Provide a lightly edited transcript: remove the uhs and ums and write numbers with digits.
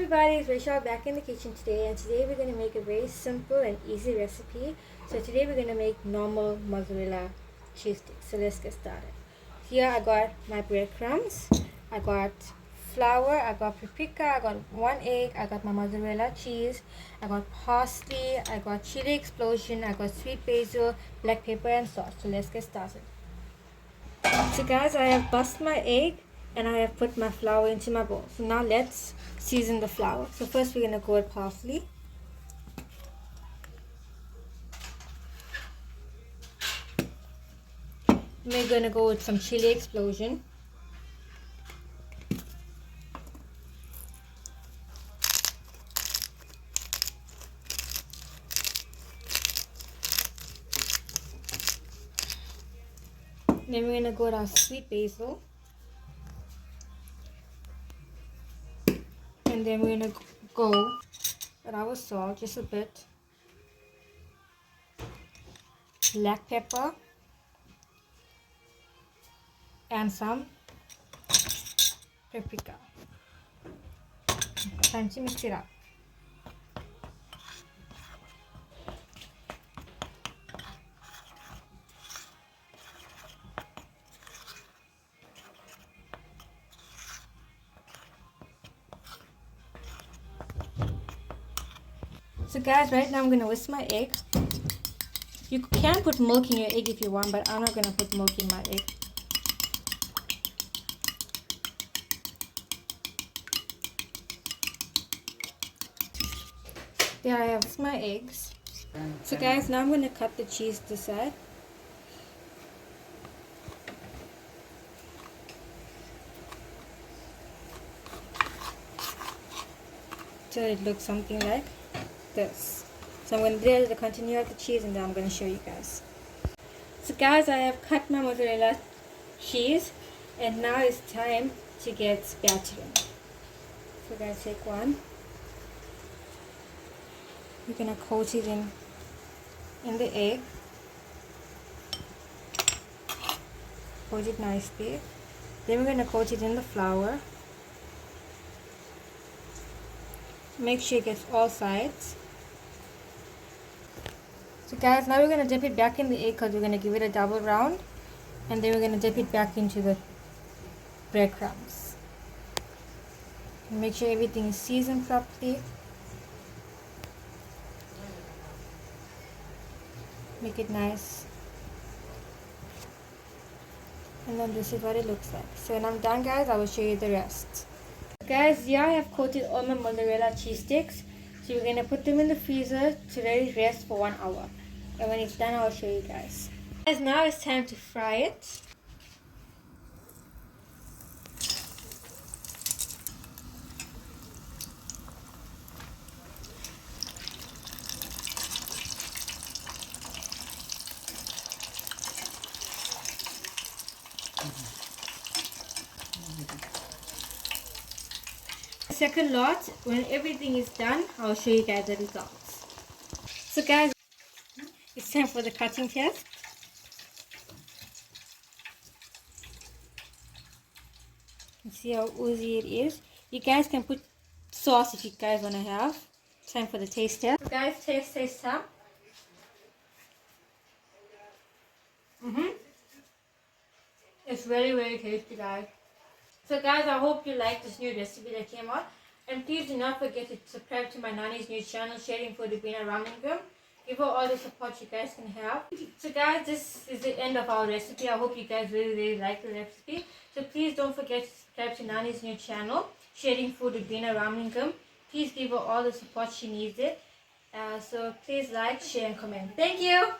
everybody, it's Raeshal back in the kitchen today, and today we're going to make a very simple and easy recipe. So today we're going to make normal mozzarella cheese sticks. So let's get started. Here I got my breadcrumbs, I got flour, I got paprika, I got 1 egg, I got my mozzarella cheese, I got parsley, I got chili explosion, I got sweet basil, black pepper and salt. So let's get started. So guys, I have bust my egg and I have put my flour into my bowl. So now let's season the flour. So first we're going to go with parsley. We're going to go with some chili explosion. Then we're going to go with our sweet basil. And then we're going to go with our salt, just a bit. Black pepper. And some paprika. Time to mix it up. So guys, right now I'm going to whisk my egg. You can put milk in your egg if you want, but I'm not going to put milk in my egg. There I have my eggs. So guys, now I'm going to cut the cheese to the side. So it looks something like this. So I'm going to do the continue of the cheese and then I'm going to show you guys. So guys, I have cut my mozzarella cheese and now it's time to get spatula. So guys, take one. We're going to coat it in the egg. Coat it nicely. Then we're going to coat it in the flour. Make sure it gets all sides. So guys, now we're going to dip it back in the egg because we're going to give it a double round. And then we're going to dip it back into the breadcrumbs. Make sure everything is seasoned properly. Make it nice. And then this is what it looks like. So when I'm done guys, I will show you the rest. Guys, here I have coated all my mozzarella cheese sticks. So we're going to put them in the freezer to let it rest for 1 hour. And when it's done, I'll show you guys. Guys, now it's time to fry it. Second lot, when everything is done, I'll show you guys the results. So guys, it's time for the cutting test. You see how oozy it is. You guys can put sauce if you guys want to have. Time for the taste test. So guys, taste time. It's very tasty guys. So guys, I hope you like this new recipe that came out. And please do not forget to subscribe to my Nani's new channel, Sharing Food with Ramalingam. Give her all the support you guys can have. So guys, this is the end of our recipe. I hope you guys really like the recipe. So please don't forget to subscribe to Nani's new channel, Sharing Food with Ramalingam. Please give her all the support she needs it. So please like, share and comment. Thank you.